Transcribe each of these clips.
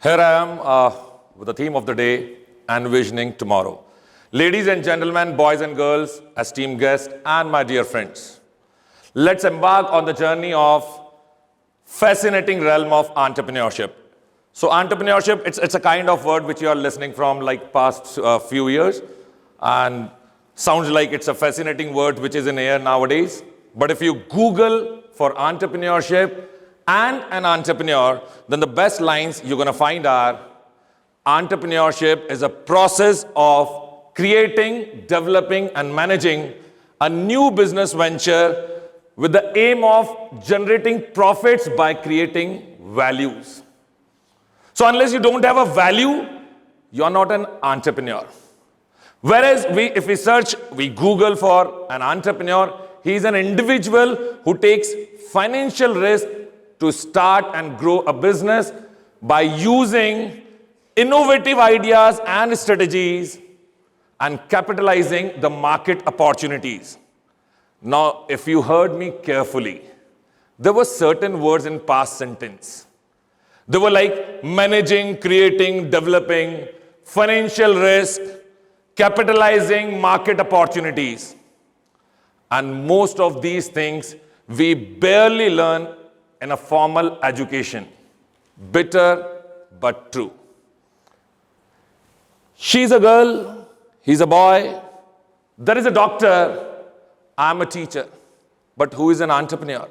Here I am with the theme of the day, Envisioning Tomorrow. Ladies and gentlemen, boys and girls, esteemed guests, and my dear friends, let's embark on the journey of fascinating realm of entrepreneurship. So entrepreneurship, it's a kind of word which you are listening from like past few years, and sounds like it's a fascinating word which is in air nowadays. But if you Google for entrepreneurship and an entrepreneur, then the best lines you're going to find are, entrepreneurship is a process of creating, developing, and managing a new business venture with the aim of generating profits by creating values. So unless you don't have a value, you're not an entrepreneur. Whereas if we Google for an entrepreneur, he is an individual who takes financial risk to start and grow a business by using innovative ideas and strategies and capitalizing the market opportunities. Now, if you heard me carefully, there were certain words in past sentence. They were like managing, creating, developing, financial risk, capitalizing market opportunities. And most of these things we barely learn in a formal education. Bitter but true. She's a girl, he's a boy, there is a doctor, I'm a teacher. But who is an entrepreneur?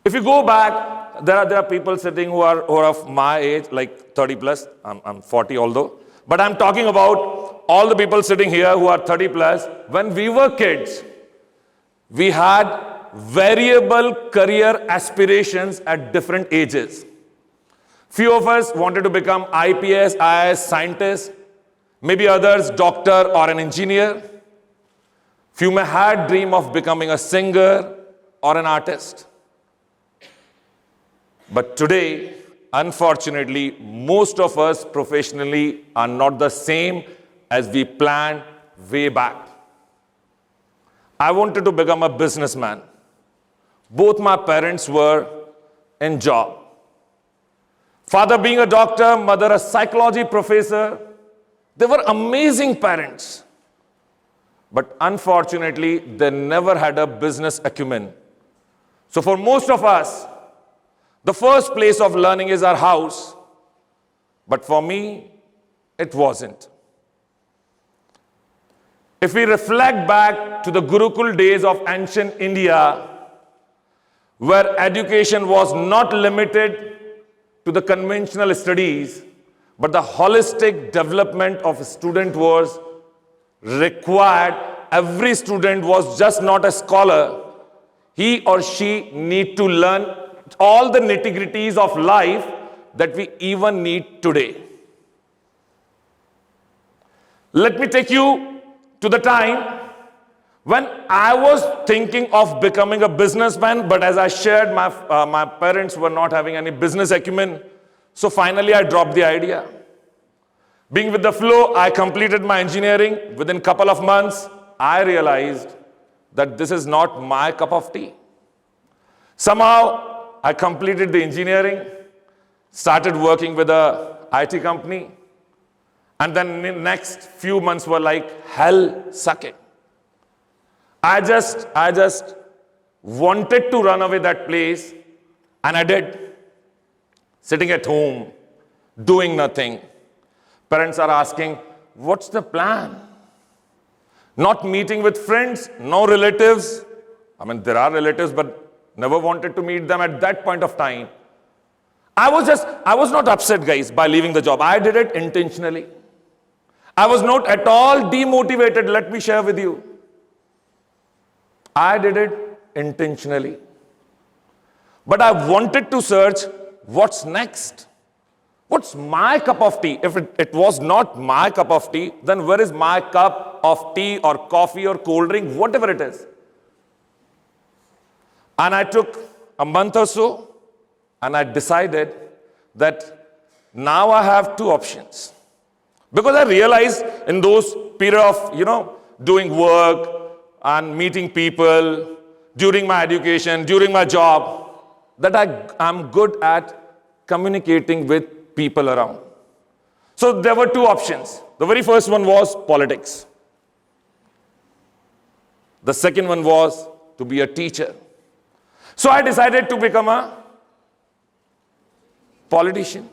If you go back, there are people sitting who are of my age, like 30 plus, I'm 40 although, but I'm talking about all the people sitting here who are 30 plus. When we were kids, we had variable career aspirations at different ages. Few of us wanted to become IPS, IAS scientists, maybe others doctor or an engineer. Few may had dream of becoming a singer or an artist. But today, unfortunately, most of us professionally are not the same as we planned way back. I wanted to become a businessman. Both my parents were in job. Father being a doctor, mother a psychology professor. They were amazing parents. But unfortunately, they never had a business acumen. So for most of us, the first place of learning is our house. But for me, it wasn't. If we reflect back to the Gurukul days of ancient India, where education was not limited to the conventional studies, but the holistic development of a student was required. Every student was just not a scholar. He or she need to learn all the nitty-gritties of life that we even need today. Let me take you to the time when I was thinking of becoming a businessman, but as I shared, my parents were not having any business acumen. So finally, I dropped the idea. Being with the flow, I completed my engineering. Within a couple of months, I realized that this is not my cup of tea. Somehow, I completed the engineering, started working with a IT company, and then the next few months were like hell sucking. I just wanted to run away that place, and I did. Sitting at home, doing nothing. Parents are asking, what's the plan? Not meeting with friends, no relatives. I mean, there are relatives, but never wanted to meet them at that point of time. I was not upset, guys, by leaving the job. I did it intentionally. I was not at all demotivated, let me share with you. I did it intentionally. But I wanted to search what's next. What's my cup of tea? If it was not my cup of tea, then where is my cup of tea or coffee or cold drink, whatever it is? And I took a month or so, and I decided that now I have two options. Because I realized in those period of, doing work and meeting people, during my education, during my job, that I'm good at communicating with people around. So there were two options. The very first one was politics. The second one was to be a teacher. So I decided to become a politician.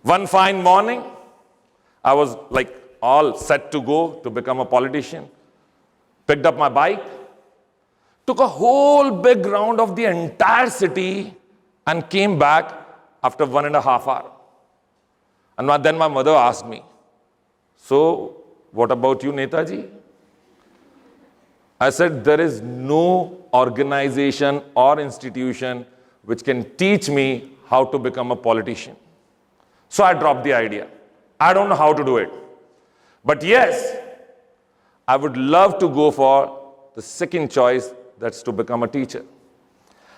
One fine morning, I was like all set to go to become a politician. Picked up my bike, took a whole big round of the entire city and came back after 1.5 hours. And then my mother asked me, so what about you, Netaji? I said, there is no organization or institution which can teach me how to become a politician. So I dropped the idea. I don't know how to do it. But yes, I would love to go for the second choice, that's to become a teacher.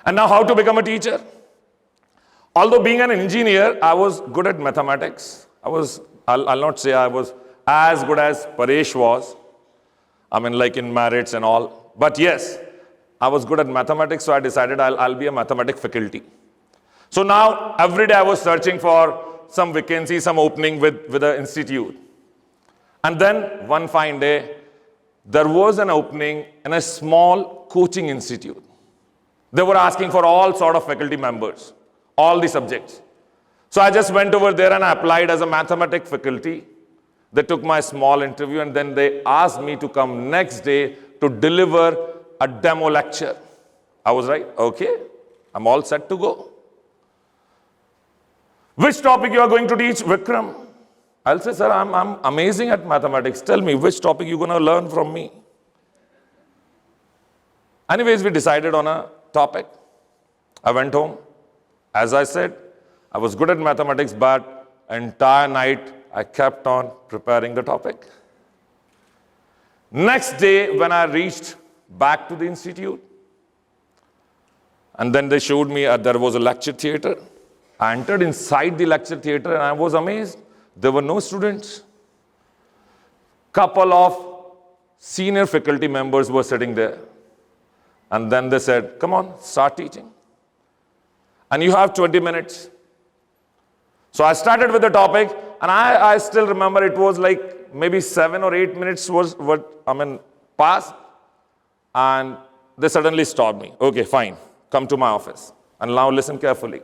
And now how to become a teacher? Although being an engineer, I was good at mathematics. I'll not say I was as good as Paresh was. I mean, like in merits and all. But yes, I was good at mathematics, so I decided I'll be a mathematics faculty. So now, every day I was searching for some vacancy, some opening with the institute. And then, one fine day, there was an opening in a small coaching institute. They were asking for all sort of faculty members, all the subjects. So I just went over there and I applied as a mathematics faculty. They took my small interview and then they asked me to come next day to deliver a demo lecture. I was like, okay, I'm all set to go. Which topic you are going to teach, Vikram? I'll say, sir, I'm amazing at mathematics. Tell me, which topic you're going to learn from me? Anyways, we decided on a topic. I went home. As I said, I was good at mathematics, but entire night, I kept on preparing the topic. Next day, when I reached back to the institute, and then they showed me there was a lecture theater. I entered inside the lecture theater and I was amazed. There were no students. Couple of senior faculty members were sitting there. And then they said, come on, start teaching. And you have 20 minutes. So I started with the topic, and I still remember it was like maybe 7 or 8 minutes passed. And they suddenly stopped me. Okay, fine, come to my office. And now listen carefully.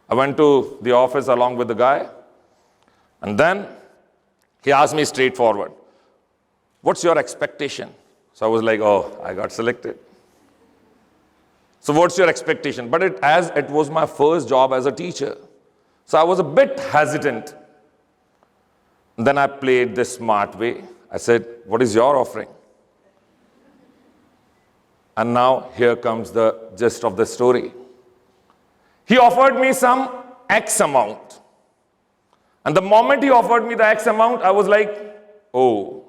I went to the office along with the guy, and then he asked me straightforward, what's your expectation? So I was like, oh, I got selected. So what's your expectation? But as it was my first job as a teacher, so I was a bit hesitant. Then I played this smart way. I said, what is your offering? And now here comes the gist of the story. He offered me some X amount. And the moment he offered me the X amount, I was like, oh.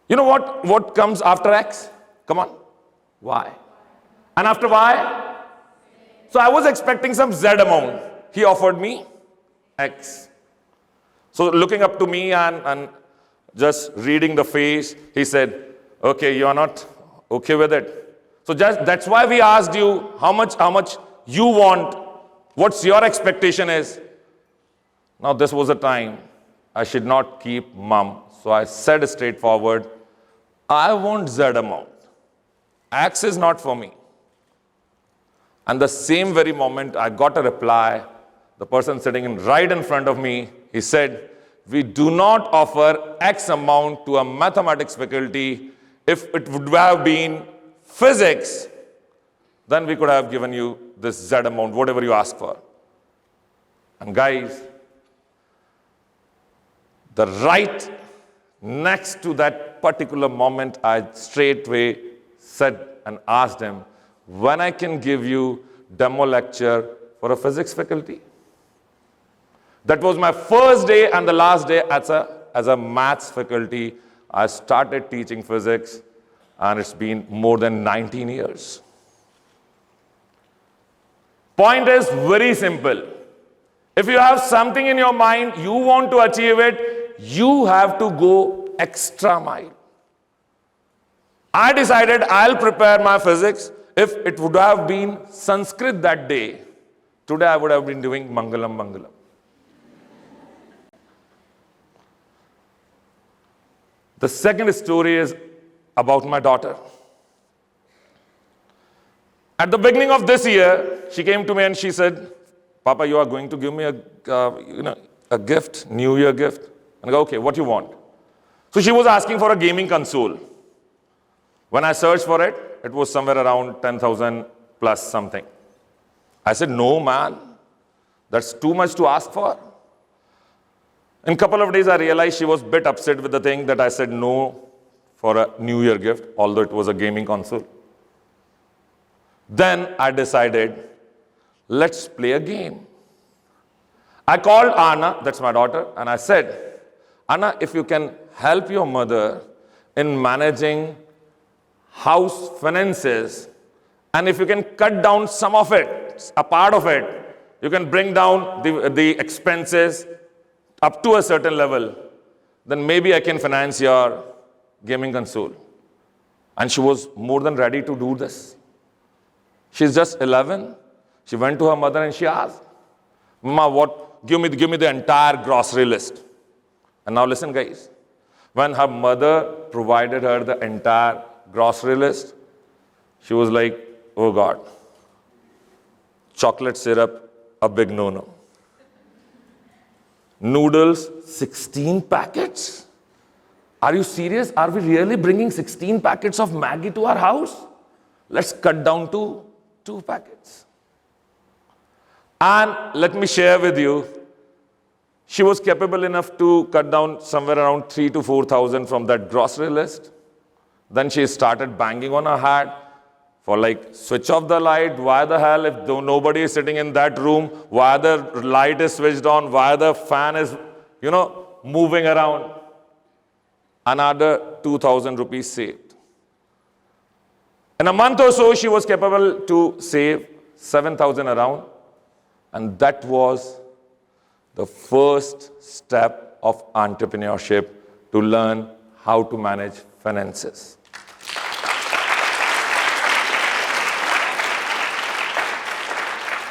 You know what comes after X? Come on. Y. And after Y? So I was expecting some Z amount. He offered me X. So looking up to me and just reading the face, he said, okay, you're not okay with it. So that's why we asked you how much you want, what's your expectation is. Now this was a time I should not keep mum. So I said straightforward, I want Z amount. X is not for me. And the same very moment I got a reply, the person sitting right in front of me, he said, we do not offer X amount to a mathematics faculty. If it would have been physics, then we could have given you this Z amount, whatever you ask for. And guys, the right next to that particular moment, I straightway said and asked him, when I can give you demo lecture for a physics faculty. That was my first day and the last day as a maths faculty. I started teaching physics, and it's been more than 19 years. Point is very simple. If you have something in your mind, you want to achieve it, you have to go extra mile. I decided I'll prepare my physics. If it would have been Sanskrit that day, today I would have been doing Mangalam Mangalam. The second story is about my daughter. At the beginning of this year, she came to me and she said, Papa, you are going to give me a gift, New Year gift. And I go, okay, what you want? So she was asking for a gaming console. When I searched for it, it was somewhere around 10,000 plus something. I said, no, man, that's too much to ask for. In a couple of days, I realized she was a bit upset with the thing that I said no for a New Year gift, although it was a gaming console. Then I decided, let's play a game. I called Anna, that's my daughter, and I said, Anna, if you can help your mother in managing house finances, and if you can cut down some of it, a part of it, you can bring down the expenses up to a certain level, then maybe I can finance your gaming console. And she was more than ready to do this. She's just 11. She went to her mother and she asked, Mama, give me the entire grocery list. And now listen, guys. When her mother provided her the entire grocery list, she was like, oh God, chocolate syrup, a big no-no. Noodles, 16 packets? Are you serious? Are we really bringing 16 packets of Maggi to our house? Let's cut down to 2 packets. And let me share with you, she was capable enough to cut down somewhere around 3,000 to 4,000 from that grocery list. Then she started banging on her head for like, switch off the light. Why the hell, if nobody is sitting in that room, why the light is switched on, why the fan is, moving around. Another 2,000 rupees saved. In a month or so, she was capable to save 7,000 around. And that was the first step of entrepreneurship, to learn how to manage finances.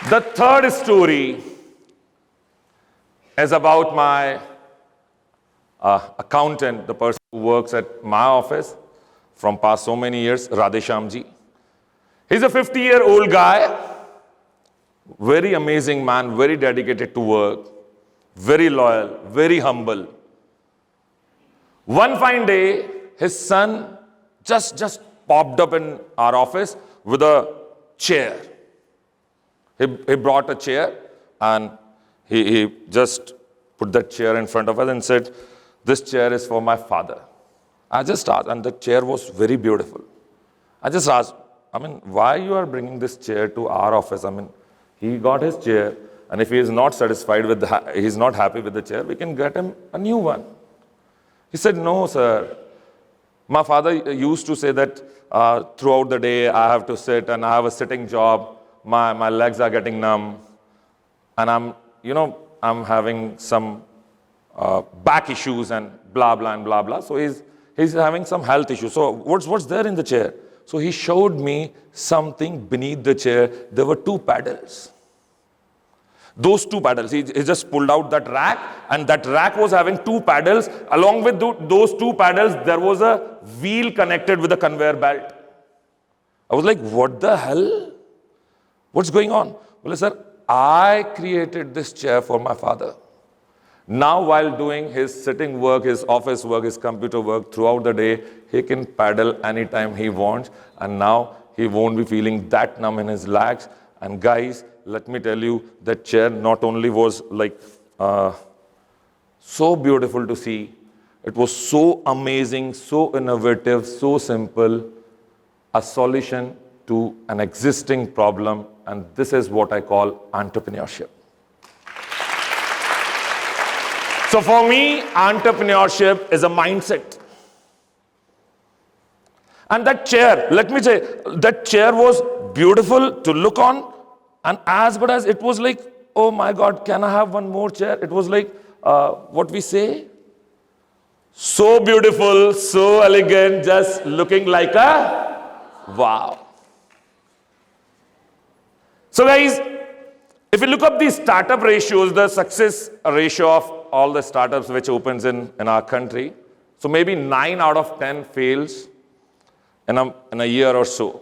The third story is about my accountant, the person who works at my office from past so many years, Radheshamji. He's a 50-year-old guy, very amazing man, very dedicated to work, very loyal, very humble. One fine day, his son just popped up in our office with a chair. He brought a chair and he just put that chair in front of us and said, this chair is for my father. I just asked, and the chair was very beautiful. I just asked, why you are bringing this chair to our office? He got his chair, and if he is not satisfied with he's not happy with the chair, we can get him a new one. He said, no, sir. My father used to say that throughout the day I have to sit and I have a sitting job. My legs are getting numb, and I'm having some back issues and blah, blah, and blah, blah. So he's having some health issues. So what's there in the chair? So he showed me something beneath the chair. There were 2 paddles. Those 2 paddles, he just pulled out that rack, and that rack was having 2 paddles. Along with those 2 paddles, there was a wheel connected with a conveyor belt. I was like, what the hell? What's going on? Well, sir, I created this chair for my father. Now, while doing his sitting work, his office work, his computer work throughout the day, he can paddle anytime he wants. And now he won't be feeling that numb in his legs. And guys, let me tell you, that chair not only was like so beautiful to see, it was so amazing, so innovative, so simple, a solution to an existing problem. And this is what I call entrepreneurship. So for me, entrepreneurship is a mindset. And that chair, let me say, that chair was beautiful to look on. And as good as it was like, oh my God, can I have one more chair? It was like, what we say? So beautiful, so elegant, just looking like a wow. So guys, if you look up the startup ratios, the success ratio of all the startups which opens in our country, so maybe 9 out of 10 fails in a year or so.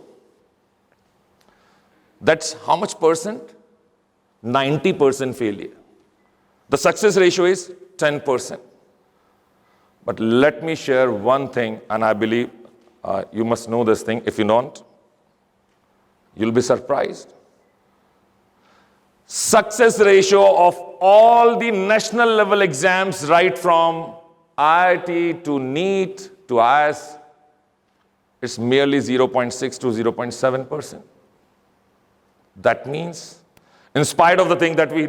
That's how much percent? 90% failure. The success ratio is 10%. But let me share one thing, and I believe you must know this thing. If you don't, you'll be surprised. Success ratio of all the national level exams, right from IIT to NEET to IIS, it's merely 0.6 to 0.7%. That means, in spite of the thing that we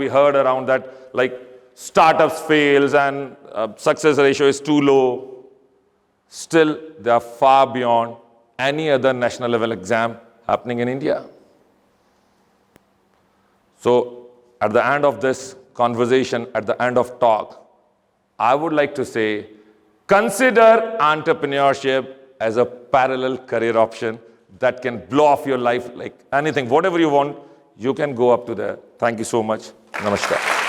heard around that, like startups fails and success ratio is too low, still they are far beyond any other national level exam happening in India. So at the end of this conversation, at the end of talk, I would like to say, consider entrepreneurship as a parallel career option that can blow off your life like anything. Whatever you want, you can go up to there. Thank you so much. Namaskar.